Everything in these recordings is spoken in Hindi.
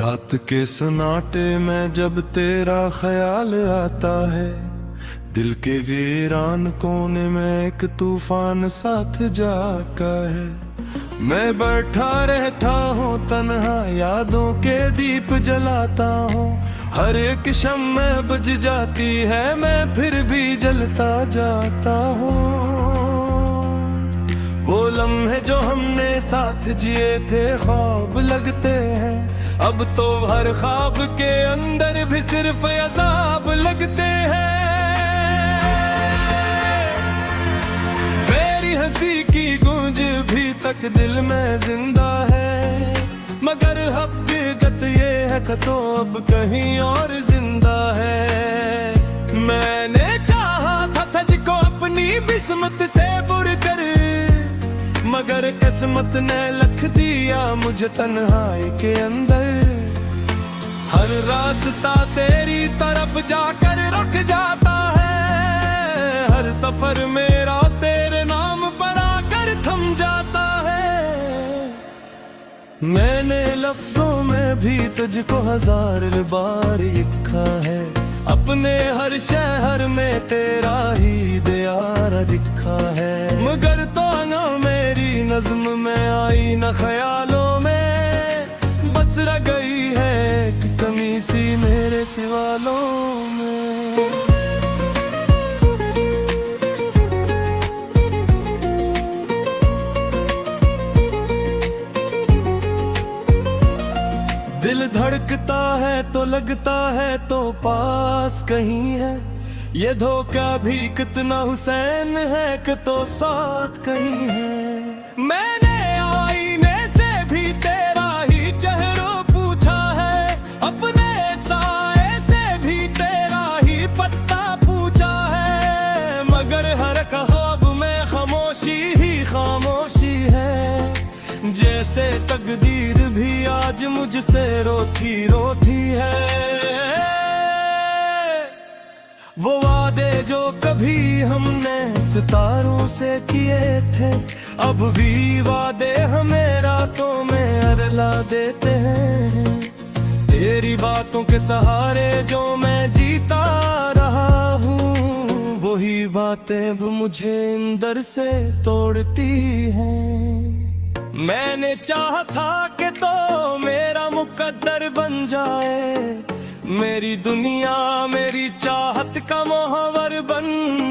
रात के सन्नाटे में जब तेरा ख्याल आता है, दिल के वीरान कोने में एक तूफान साथ जाता है। मैं बैठा रहता हूँ तन्हा, यादों के दीप जलाता हूँ। हर एक शम्मे बुझ जाती है, मैं फिर भी जलता जाता हूँ। वो लम्हे जो हमने साथ जिए थे ख्वाब लगते हैं, अब तो हर ख्वाब के अंदर भी सिर्फ अज़ाब लगते हैं। मेरी हंसी की गूंज भी तक दिल में जिंदा है, मगर हकीकत ये है कि तो अब कहीं और जिंदा है। मैंने चाहा था तुझको अपनी किस्मत से बुर कर, मगर किस्मत ने लिख दिया मुझे तन्हाई के अंदर। हर रास्ता तेरी तरफ जाकर रुक जाता है, हर सफर मेरा तेरे नाम पर आकर थम जाता है। मैंने लफ्जों में भी तुझको हजार बार लिखा है, अपने हर शहर में तेरा ही दियारा दिखा है। मगर तो ना मेरी नज़्म में आई न ख्यालों में, बस रह गई है एक कमी सी मेरे सवालों में। दिल धड़कता है तो लगता है तो पास कहीं है, ये धोखा भी कितना हुसैन है कि तो साथ कहीं है। मैंने आईने से भी तेरा ही चेहरा पूछा है, अपने साए से भी तेरा ही पत्ता पूछा है। मगर हर ख्वाब में खामोशी ही खामोशी है, जैसे तकदीर भी आज मुझसे रोती रोती है। वो वादे जो कभी हमने सितारों से किए थे, अब भी वादे हमें रातों में अरला देते हैं। तेरी बातों के सहारे जो मैं जीता रहा हूँ, वही बातें अब मुझे अंदर से तोड़ती हैं। मैंने चाहा था कि तो मेरा मुकद्दर बन जाए, मेरी दुनिया मेरी चाहत का मोहवर बन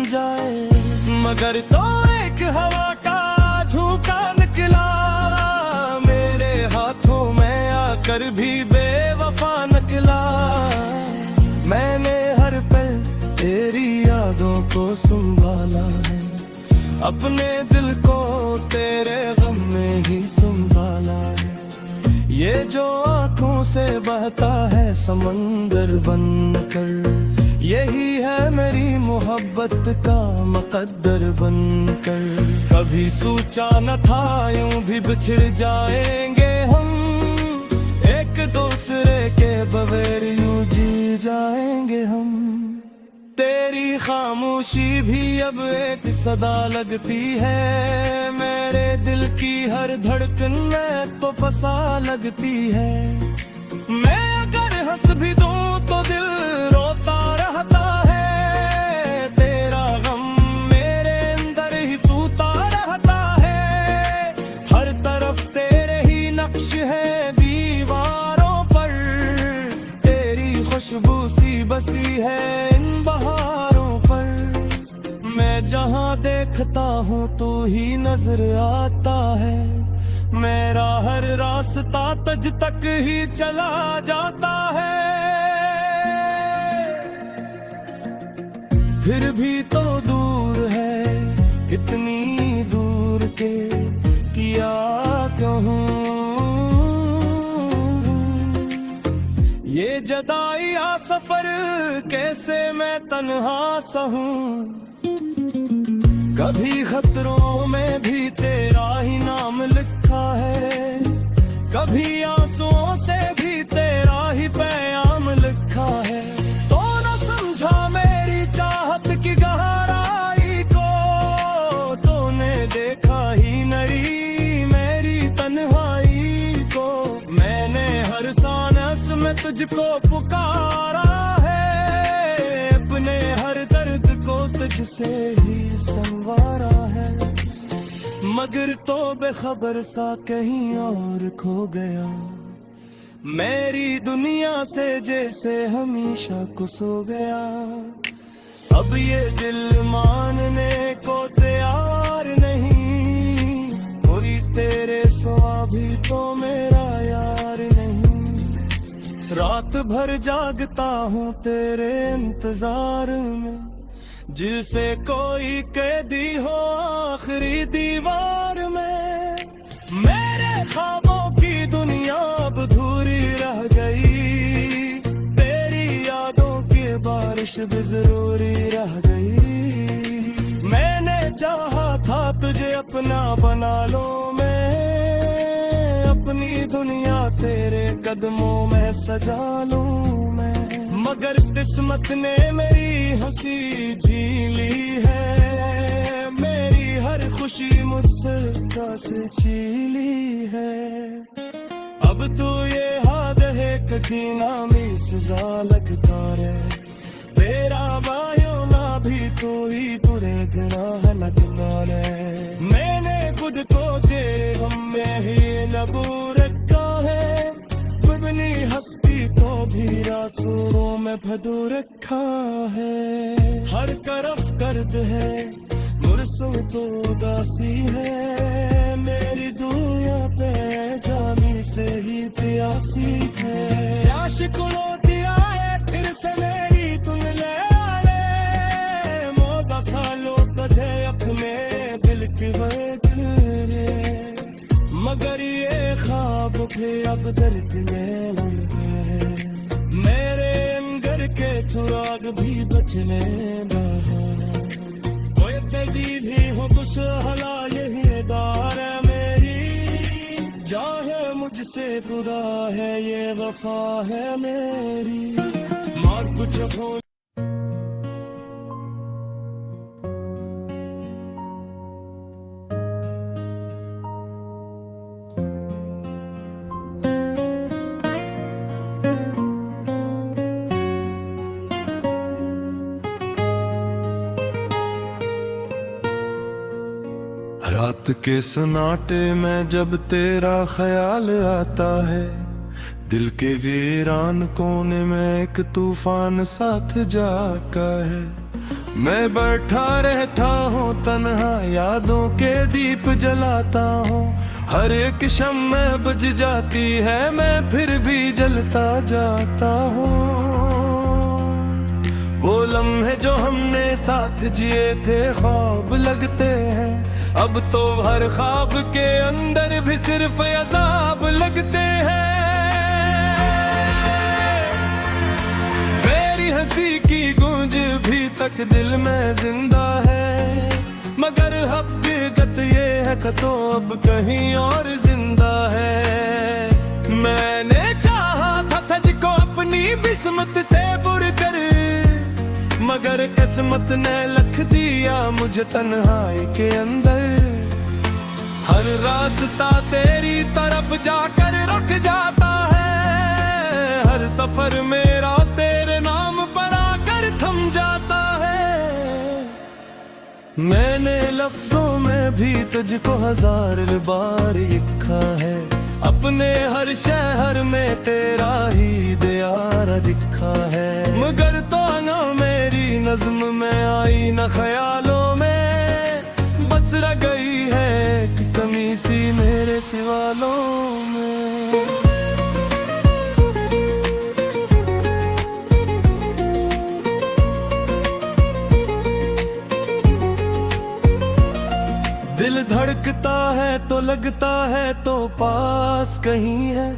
जाए। मगर तो एक हवा का झोंका निकला, मेरे हाथों में आकर भी बेवफा निकला। मैंने हर पल तेरी यादों को संभाला है, अपने दिल को तेरे गम में ही संभाला है। ये जो आँखों से बहता है समंदर बनकर, यही है मेरी मोहब्बत का मुकद्दर बनकर। कभी सोचा न था यूं भी बिछड़ जाएंगे हम, एक दूसरे के बगैर यूं जी जाएंगे हम। तेरी खामोशी भी अब एक सदा लगती है, मेरे दिल की हर धड़कन में तो फंसा लगती है। मैं अगर हंस भी दूं तो दिल रोता रहता है, तेरा गम मेरे अंदर ही सूता रहता है। हर तरफ तेरे ही नक्श है दीवारों पर, तेरी खुशबू सी बसी है इन बहारों पर। मैं जहाँ देखता हूँ तू ही नजर आता है, मेरा हर रास्ता तुझ तक ही चला जाता है। फिर भी तो दूर है इतनी दूर के किया कहूँ, ये जदाइया सफर कैसे मैं तन्हा सहूं। कभी खतरों में भी तेरा ही नाम लिखा है, कभी आंसुओं से भी तेरा ही पैगाम लिखा है। तो न समझा मेरी चाहत की गहराई को, तूने देखा ही नहीं मेरी तन्हाई को। मैंने हर सांस तुझको पुकारा है, अपने हर दर्द को तुझसे ही संवारा है, मगर तो बेखबर सा कहीं और खो गया। मेरी दुनिया से जैसे हमेशा को सो गया। अब ये दिल मानने को तैयार नहीं, कोई तेरे सिवा भी तो मेरा यार नहीं। रात भर जागता हूँ तेरे इंतजार में, जिसे कोई कैदी हो आखिरी दीवार में। मेरे ख्वाबों की दुनिया अब अधूरी रह गई, तेरी यादों की बारिश भी जरूरी रह गई। मैंने चाहा था तुझे अपना बना लो मैं, अपनी दुनिया तेरे कदमों में सजा लूं मैं, मगर किस्मत ने मेरी हंसी छीन ली है, मेरी हर खुशी मुझसे कैसे छीन ली है। अब तो ये हाथ है कभी नामी सजा लगता रे, तेरा वायु ना भी तो ही तुरे गुनाह लगना रे। मैंने खुद को तेरे गम में ही नबू रखा है, अपनी हस्ती को भी रासों में भदू रखा है। हर तरफ कर्द है, मुरसों तो उदासी है, मेरी दुनिया पे जानी से ही प्यासी है। आशिक रोती आए फिर से मेरी तुम ले आए, मोदा सालों तुझे अपने दिल की रे, मगर ये ख्वाब भी अब दर्द में लगे हैं। मेरे अंदर के चुराग भी बचने लगा, कोई तेरी भी हो कुछ हला यही दार है मेरी, चाहे मुझसे बुरा है ये वफा है मेरी। मार कुछ हो रात के सन्नाटे में जब तेरा ख्याल आता है, दिल के वीरान कोने में एक तूफान साथ जाका है। मैं बैठा रहता हूँ तन्हा यादों के दीप जलाता हूँ, हर एक शम्मे बुझ जाती है मैं फिर भी जलता जाता हूँ। वो लम्हे जो हमने साथ जिए थे ख्वाब लगते हैं, अब तो हर ख्वाब के अंदर भी सिर्फ अज़ाब लगते हैं। मेरी हंसी की गूंज भी तक दिल में जिंदा है, मगर हकीकत ये है कि तो अब कहीं और जिंदा है। मैंने चाहा था तुझको अपनी किस्मत से बुर कर, मगर किस्मत ने लख दिया मुझे तन्हाई के अंदर। हर रास्ता तेरी तरफ जाकर रुक जाता है, हर सफर मेरा तेरे नाम पर आकर थम जाता है। मैंने लफ्जों में भी तुझको 1000 बार लिखा है, अपने हर शहर में तेरा ही दियारा दिखा है, मगर तो ना मेरी नज़्म में आई न ख्यालों में, बस रह गई है एक कमी सी मेरे सवालों में। दिल धड़कता है तो लगता है तो पास कहीं है,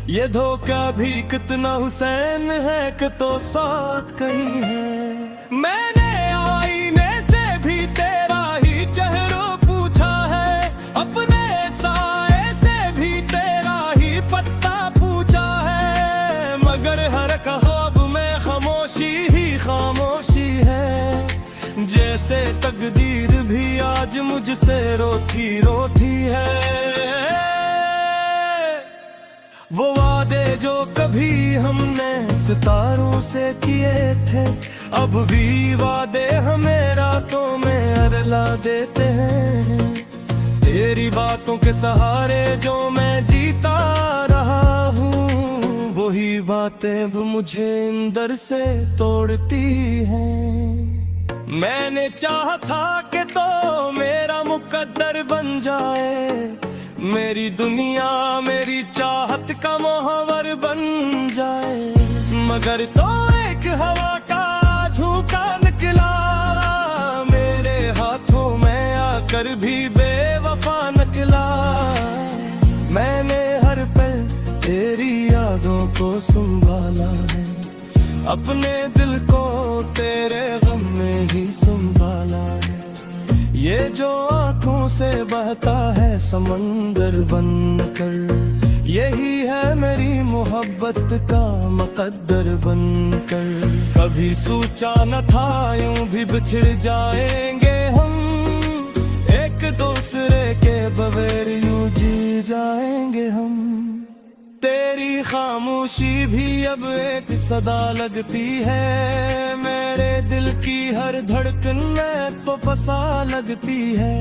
ये धोखा भी कितना हुसैन है कि तो साथ कहीं है। मैंने आईने से भी तेरा ही चेहरा पूछा है, अपने साए से भी तेरा ही पत्ता पूछा है, मगर हर ख्वाब में खामोशी ही खामोशी है, जैसे तकदीर भी आज मुझसे रोती रोती है। वो वादे जो कभी हमने सितारों से किए थे, अब भी वादे हमें रातों में अरला देते हैं। तेरी बातों के सहारे जो मैं जीता रहा हूँ, वही बातें अब मुझे अंदर से तोड़ती हैं। मैंने चाहा था कि तो मेरा मुकद्दर बन जाए, मेरी दुनिया मेरी चाहत का मोहवर बन जाए, मगर तो एक हवा का झोंका निकला मेरे हाथों में आकर भी बेवफा निकला। मैंने हर पल तेरी यादों को संभाला है, अपने दिल को तेरे गम में ही संभाला है। ये जो आँखों से बहता है समंदर बनकर, यही है मेरी मोहब्बत का मुकद्दर बनकर। कभी सोचा न था यूं भी बिछड़ जाएंगे हम, एक दूसरे के बगैर यूं जी जाएंगे हम। तेरी खामोशी भी अब एक सदा लगती है, मेरे दिल की हर धड़कन में तो बसा लगती है।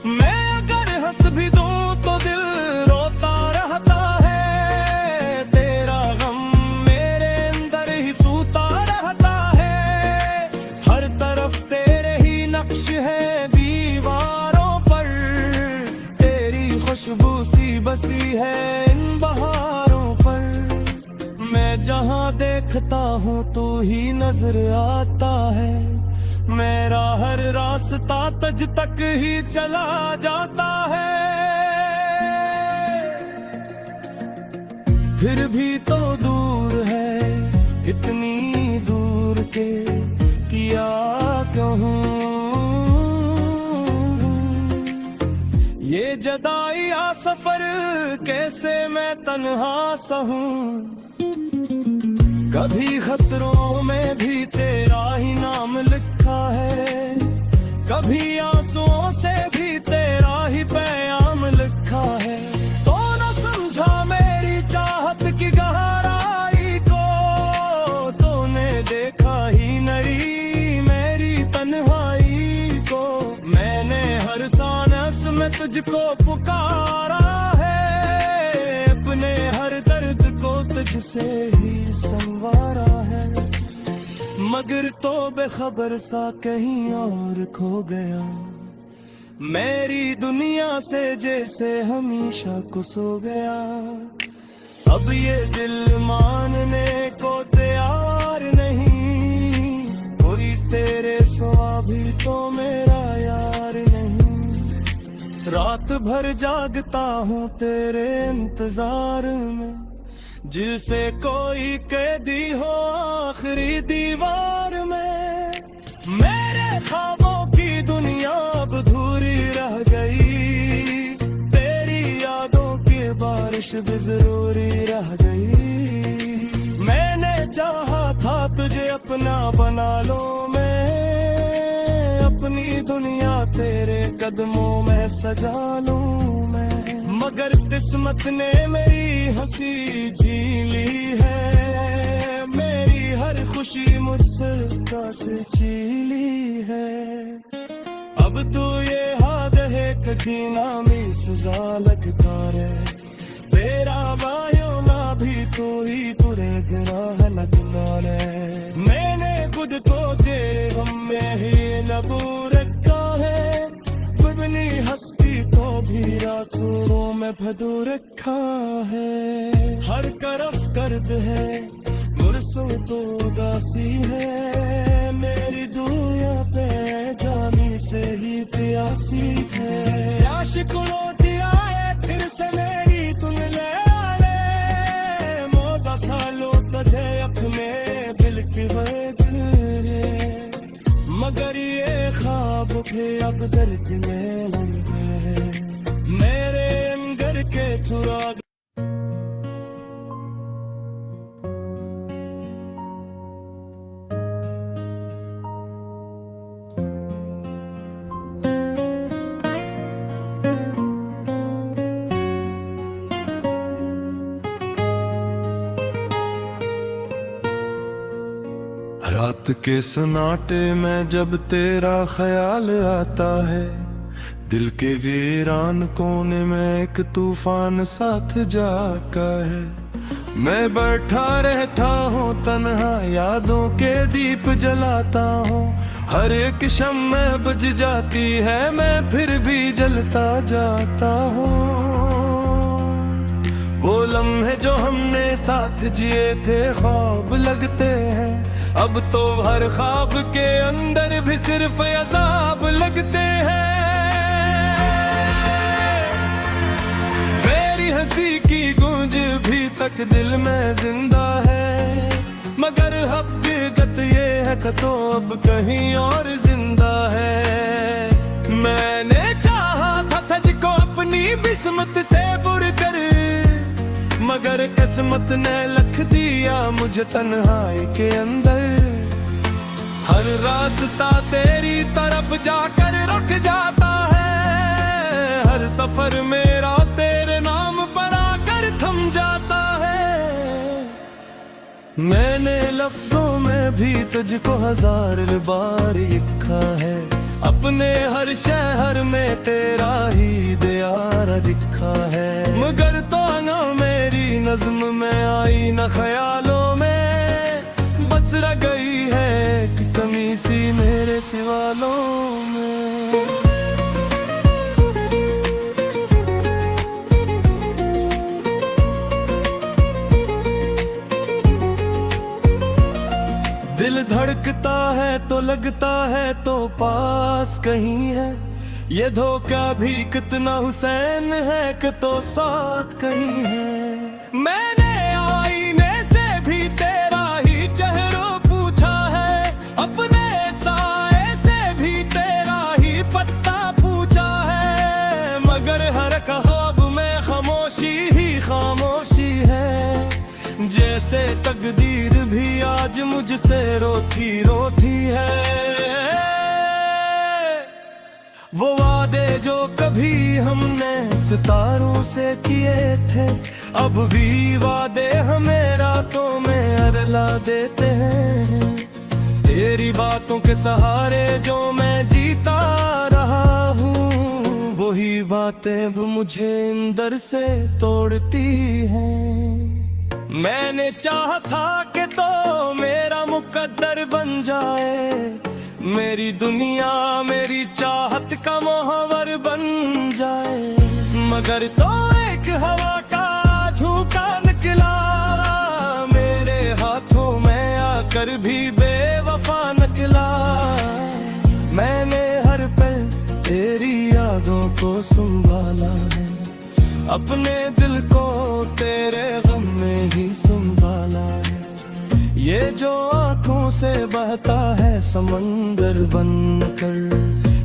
मैं अगर हंस भी दूं तो दिल रोता रहता है, तेरा गम मेरे अंदर ही सूता रहता है। हर तरफ तेरे ही नक्श है दीवारों पर, तेरी खुशबू सी बसी है इन बहारों पर। मैं जहाँ देखता हूँ तू ही नजर आता है, मेरा हर रास्ता तुझ तक ही चला जाता है। फिर भी तो दूर है इतनी दूर के किया कहूँ, ये जदाई आ सफर कैसे मैं तन्हा सहूं। कभी खतरों में भी तेरा ही नाम लिखा है, कभी आंसुओं से भी तेरा ही पैगाम लिखा है। तो न समझा मेरी चाहत की गहराई को, तूने देखा ही नहीं मेरी तन्हाई को। मैंने हर सांस में तुझको पुकारा है, अपने हर दर्द को तुझसे ही संवारा है, मगर तो बेखबर सा कहीं और खो गया। मेरी दुनिया से जैसे हमेशा को सो गया। अब ये दिल मानने को तैयार नहीं, कोई तेरे सिवा भी तो मेरा यार नहीं। रात भर जागता हूँ तेरे इंतजार में, जिसे कोई कैदी हो आखिरी दीवार में। मेरे ख्वाबों की दुनिया अब अधूरी रह गई, तेरी यादों की बारिश भी जरूरी रह गई। मैंने चाहा था तुझे अपना बना लो मैं, अपनी दुनिया तेरे कदमों में सजा लूं मैं, मगर किस्मत ने मेरी हंसी छीन ली है, मेरी हर खुशी मुझसे कैसे छीन ली है। अब तो ये हाथ है कभी नामी सजा लगता रे, तेरा वायु ना भी तो ही तुरे गिरा है लगना रे। मैंने खुद को तेरे हम में ही नबू रखा है, अपनी हस्ती को भी रासुओं में भदो रखा है। हर तरफ कर्द है गुरसों तो उदासी है, मेरी दुनिया पे जानी से ही प्यासी है। आशिकों दिया है फिर से मेरी तुम ले आले, मोदा सालों तुझे अपने दिल की रे, मगर ये ख्वाब भी अब दर्द में लग गए, मेरे अंदर के चुरा। रात के सन्नाटे में जब तेरा ख्याल आता है, दिल के वीरान कोने में एक तूफान साथ जाका है। मैं बैठा रहता हूँ तन्हा, यादों के दीप जलाता हूँ। हर एक शम्मे बुझ जाती है, मैं फिर भी जलता जाता हूँ। वो लम्हे जो हमने साथ जिए थे ख्वाब लगते हैं, अब तो हर ख्वाब के अंदर भी सिर्फ अज़ाब लगते हैं। मेरी हंसी की गूंज भी तक दिल में जिंदा है, मगर हकीकत ये है कि तो अब कहीं और जिंदा है। मैंने चाहा था तुझको अपनी किस्मत से बुर कर, मगर किस्मत ने लिख दिया मुझे तन्हाई के अंदर। हर रास्ता तेरी तरफ जाकर रुक जाता है, हर सफर मेरा तेरे नाम पर आकर थम जाता है। मैंने लफ्जों में भी तुझको 1000 बार लिखा है, अपने हर शहर में तेरा ही दियारा दिखा है। मगर तो ना मेरी नज़्म में आई न ख्यालों में, बस रह गई है कि कमी सी मेरे सवालों में। दिल धड़कता है तो लगता है तो पास कहीं है, ये धोखा भी कितना हुसैन है कि तो साथ कहीं है। मैंने आईने से भी तेरा ही चेहरा पूछा है, अपने साए से भी तेरा ही पत्ता पूछा है। मगर हर ख्वाब में खामोशी ही खामोशी है, जैसे तकदीर भी आज मुझसे रोती रोती है। वो वादे जो कभी हमने सितारों से किए थे, अब भी वादे हमें रातों में अरला देते हैं। तेरी बातों के सहारे जो मैं जीता रहा हूँ, वही बातें अब मुझे अंदर से तोड़ती हैं। मैंने चाहा था कि तो मेरा मुकद्दर बन जाए, मेरी दुनिया मेरी चाहत का मोहवर बन जाए। मगर तो एक हवा का झोंका निकला मेरे हाथों में आकर भी बेवफा निकला। मैंने हर पल तेरी यादों को संभाला है, अपने दिल को तेरे गम में ही संभाला है। ये जो आँखों से बहता है समंदर बनकर,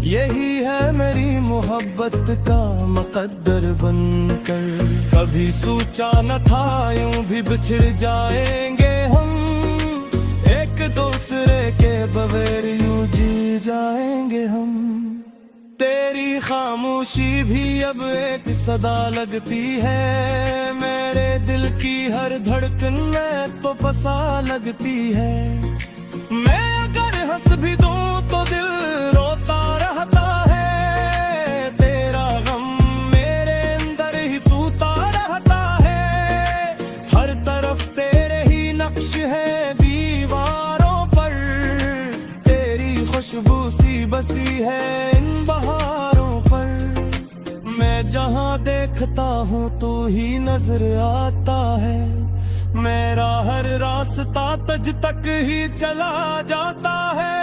यही है मेरी मोहब्बत का मुकद्दर बनकर। कभी सोचा न था यूं भी बिछड़ जाएंगे हम, एक दूसरे के बगैर यूं जी जाएंगे हम। तेरी खामोशी भी अब एक सदा लगती है, मेरे दिल की हर धड़कन में तो बसा लगती है। मैं अगर हंस भी दूं तो दिल रोता रहता है, तेरा गम मेरे अंदर ही सूता रहता है। हर तरफ तेरे ही नक्श है दीवारों पर, तेरी खुशबू सी बसी है इन बहारों पर। मैं जहाँ देखता हूँ तू ही नजर आता है, मेरा हर रास्ता तुझ तक ही चला जाता है।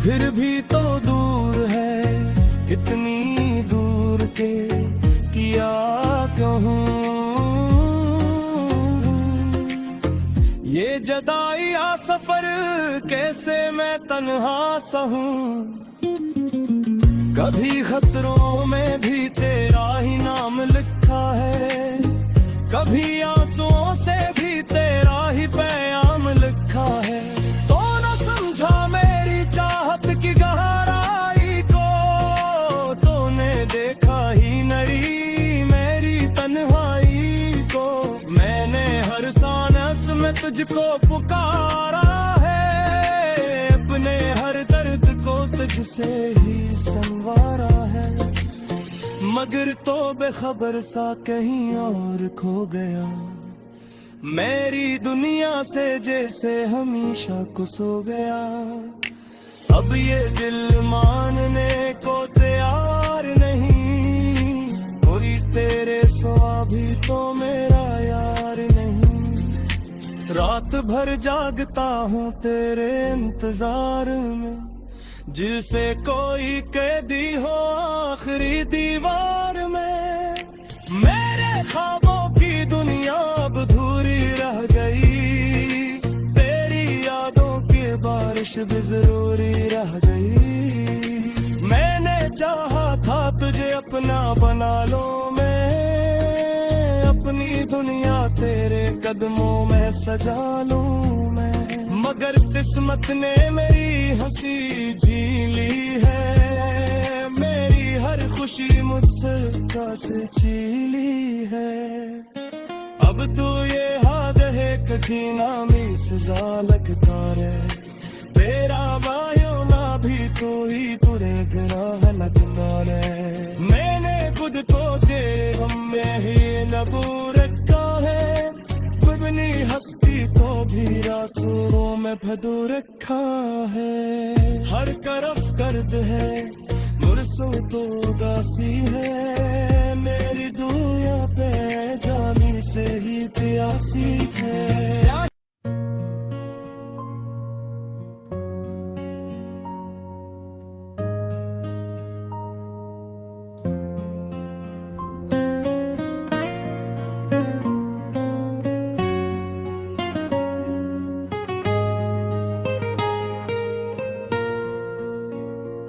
फिर भी तो दूर है इतनी दूर के किया कहूँ, ये जदाई आ सफर कैसे मैं तन्हा सहूं। कभी खतरों में भी तेरा ही नाम लिखा है, कभी आंसुओं से भी तेरा ही पैगाम लिखा है। तो न समझा मेरी चाहत की गहराई को, तूने देखा ही नहीं मेरी तन्हाई को। मैंने हर सांस में ही संवारा है, मगर तो बेखबर सा कहीं और खो गया। मेरी दुनिया से जैसे हमेशा को सो गया। अब ये दिल मानने को तैयार नहीं, कोई तेरे सिवा भी तो मेरा यार नहीं। रात भर जागता हूँ तेरे इंतजार में, जिसे कोई कैदी हो आखिरी दीवार में। मेरे ख्वाबों की दुनिया अब अधूरी रह गई, तेरी यादों की बारिश भी जरूरी रह गई। मैंने चाहा था तुझे अपना बना लो मैं, अपनी दुनिया तेरे कदमों में सजा लूं मैं। मगर किस्मत ने मेरी हंसी छीन ली है, मेरी हर खुशी मुझसे कैसे छीन ली है। अब तो ये हाथ है कभी नामी सजा लगता रे, तेरा वायो ना भी तो ही तुरे गिरा है लगना रे। मैंने खुद को तेरे हम में ही नबू रखा है, अपनी हस्ती को भी रासों में भदू रखा है। हर तरफ गर्द है, मुरसों तो उदासी है, मेरी दुनिया पे जानी से ही प्यासी है।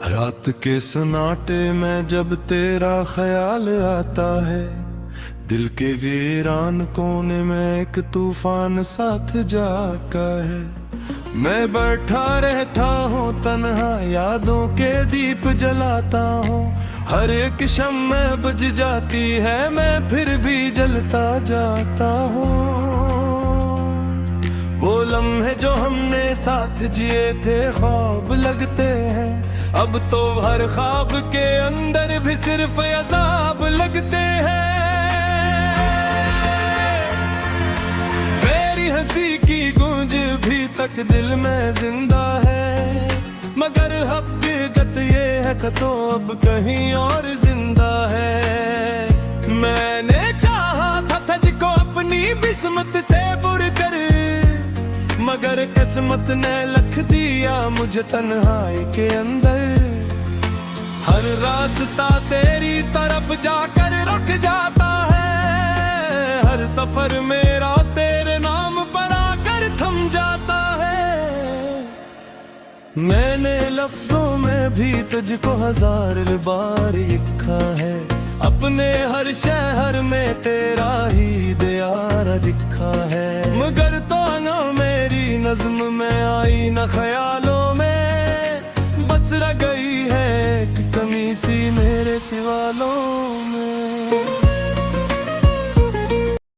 रात के सन्नाटे में जब तेरा ख्याल आता है, दिल के वीरान कोने में एक तूफान साथ जाता है। मैं बैठा रहता हूँ तन्हा, यादों के दीप जलाता हूँ, हर एक शम्मे बुझ जाती है, मैं फिर भी जलता जाता हूँ। वो लम्हे जो हमने साथ जिए थे ख्वाब लगते हैं, अब तो हर ख्वाब के अंदर भी सिर्फ अज़ाब लगते हैं। मेरी हंसी की गूंज भी तक दिल में जिंदा है, मगर हकीकत ये है कि तो अब कहीं और जिंदा है। मैंने चाहा था तुझको अपनी किस्मत से बुर कर, मगर किस्मत ने लिख दिया मुझे तन्हाई के अंदर। हर रास्ता तेरी तरफ जाकर रुक जाता है, हर सफर मेरा तेरे नाम पर आकर थम जाता है। मैंने लफ्जों में भी तुझको हजार बार लिखा है, अपने हर शहर में तेरा ही दियारा दिखा है। मगर तो ना मेरी नज़्म में आई न ख्यालों में, बस रह गई है एक कमी सी मेरे सिवालों में।